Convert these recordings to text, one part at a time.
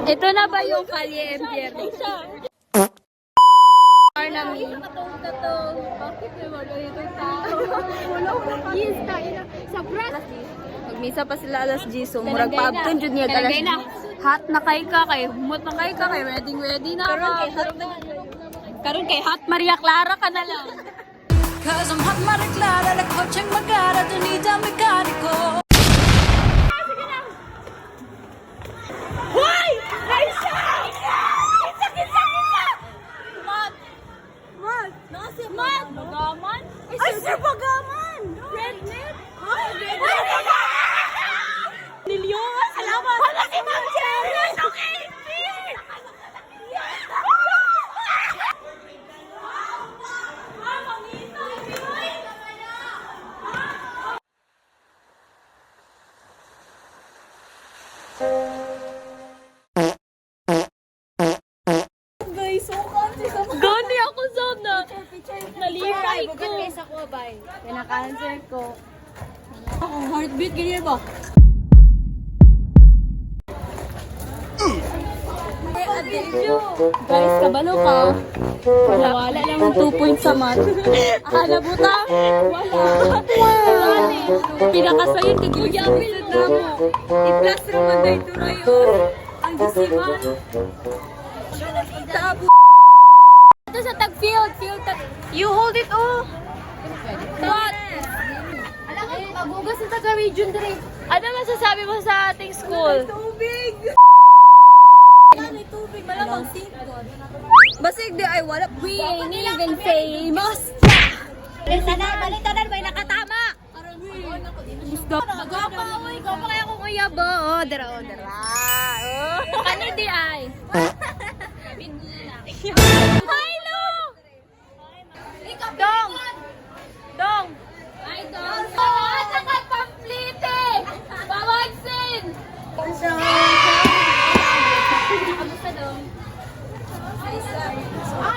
Ito na ba yung Kalye Empire? Arnami. Bakit may wala yung tao? Yes, tayo na. Sa pras. Magmisa pa sila alas 10. So, murag paabton dyan niya. Hot na kay ka kay. Humot na kay ka kay. Ready na ka. Karon kay Hot Maria Clara ka na lang. Cause I'm hot Maria Clara, la coaching magara, tunita mekaniko. Hoy! Raisa! Kita! Mat! Nasi Mat! Bagaman? Ay, Sir Bagaman! Rednet? Ay, Rednet! Nilyon! Salamat! Wala si Ma'am Cherry! Okay! Gani ako sana. Nalipay ko. Kaysa ko, bay. Pinaka-answer ko. Heartbeat, ganyan ba? Guys, kabalo ka. Wala lang ang 2 points sa math. Buta? Wala. Pinakasayin, tigil-yapil na mo. I-plus naman na ito na yun. Ang disiman. Ito sa tag-field. You hold it, oh. What? Alam ko, mabugas sa taga-region dire. Ano masasabi mo sa ating school? Tubig! May tubig, malamang singkod. Basig di ay wala. We ain't even famous. Balitanan, may nakatama. Gusto. Magwapa, uy. Gawpa kaya kong uyabo. Oh, dara. Oh. Kani di ay. Milo! Dong! Ay, Dong! At saka pamplite! Bawagsin! Kamusta, Dong?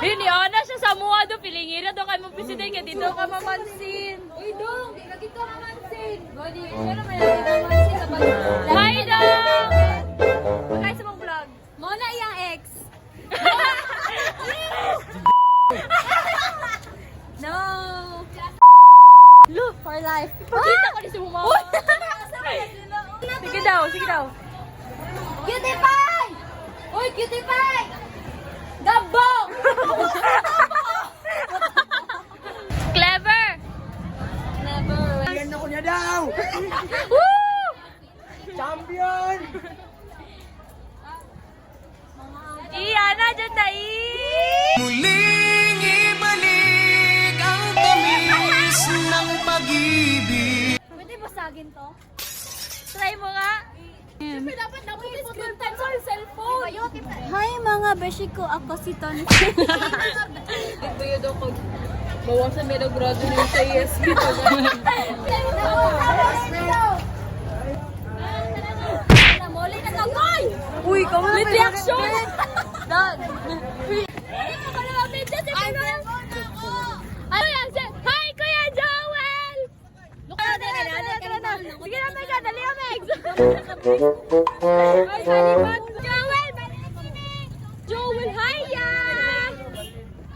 Yun, Iona siya sa mua doon. Pilingira doon kayo magbisitin ka. Dito ka mamansin. Uy, Dong! Lagi ka mamansin. Body, siya naman lagi mamansin. Hi, Dong! Magkaya sa mong vlog. Mona iyang ex. No! Look, for life. Ipakita ko rin si mama. Sige daw. Cutie pie! Uy, cutie pie! Gabong! Clever! Yan ako niya daw! Woo! Champion! Iana, dyan na Muling ibalik ang tamis ng pag-ibig. Pwede basagin to? Try mo nga. Siyempre dapat iputuntan sa cellphone. Hi mga beshi ko, ako si Tony. Nagbayad ako. Bawasan may nag-grado na sa ESP. Namuli na kagoy! Uy, kamo na reaction! Done! Ano yan? Hi, Kuya Joel! Sige na, Mega. Dali ka, Megs! Joel! Joel, hi, ya!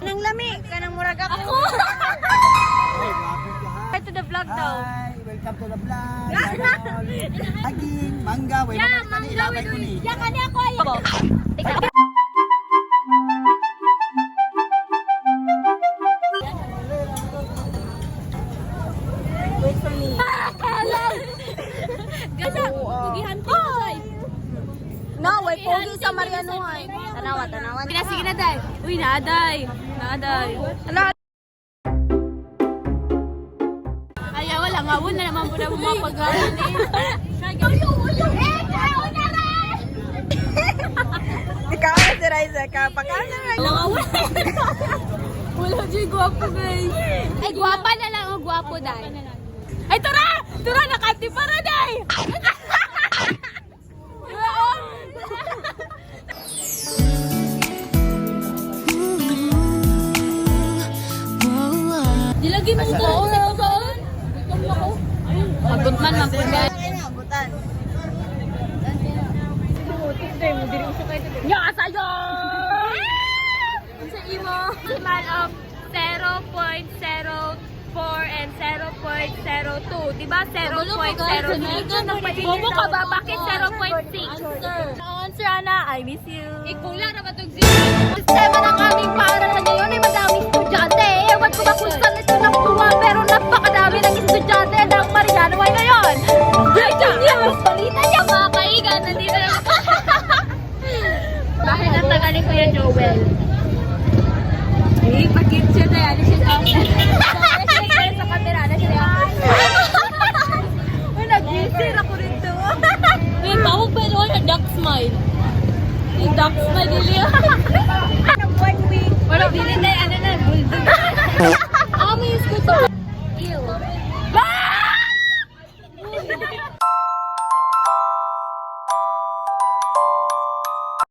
Nang lami, kanang murag ako. Hi to the vlog daw. Hi! Welcome to the vlog! Aging, mangga, way Yeah, mangga, wait. Yeah, kanya ako ay. Wait for me. Gasa, pugihan ko say. No, wait, pogi sa Marianuhay. Tanawa. Sige na, day. Uy, naaday. Ala. Ay, wala nga. Wala naman po na mapagalan eh. Ikaw na si Raisa ka, pakala na. Wala dyan, gwapo guys. Ay, gwapa na lang. Oh, gwapo dahil. Ay, tara! Nakati para dahil! Dilagin mo ito. Pagod man, mapagod. Abutan. Nya sa'yo! Sa imo. Decimal of 0.04 and 0.02. Diba? 0.03. Bobo ka ba? Bakit 0.6? Answer, Ana. I miss you. Ikula na ba itong zero? Sistema ng aming paaralan ngayon ay madaming estudyante. Ewan ko ba kung saan ito nakuha, pero napakadami ng estudyante ng Mariano ay ngayon. Breaking news! Balita niya mga kaigan. Nandito na ako. Bakit ang tagal ni Kuya Joel? Eh, pag-gift siya na yan. Siya sa camera na siya. Uy, nag-gift ako rito. Uy, tawag pa yun. Duck smile. Yung duck smile nila. 1 week. Wala, bilin na ano na. Bulldog.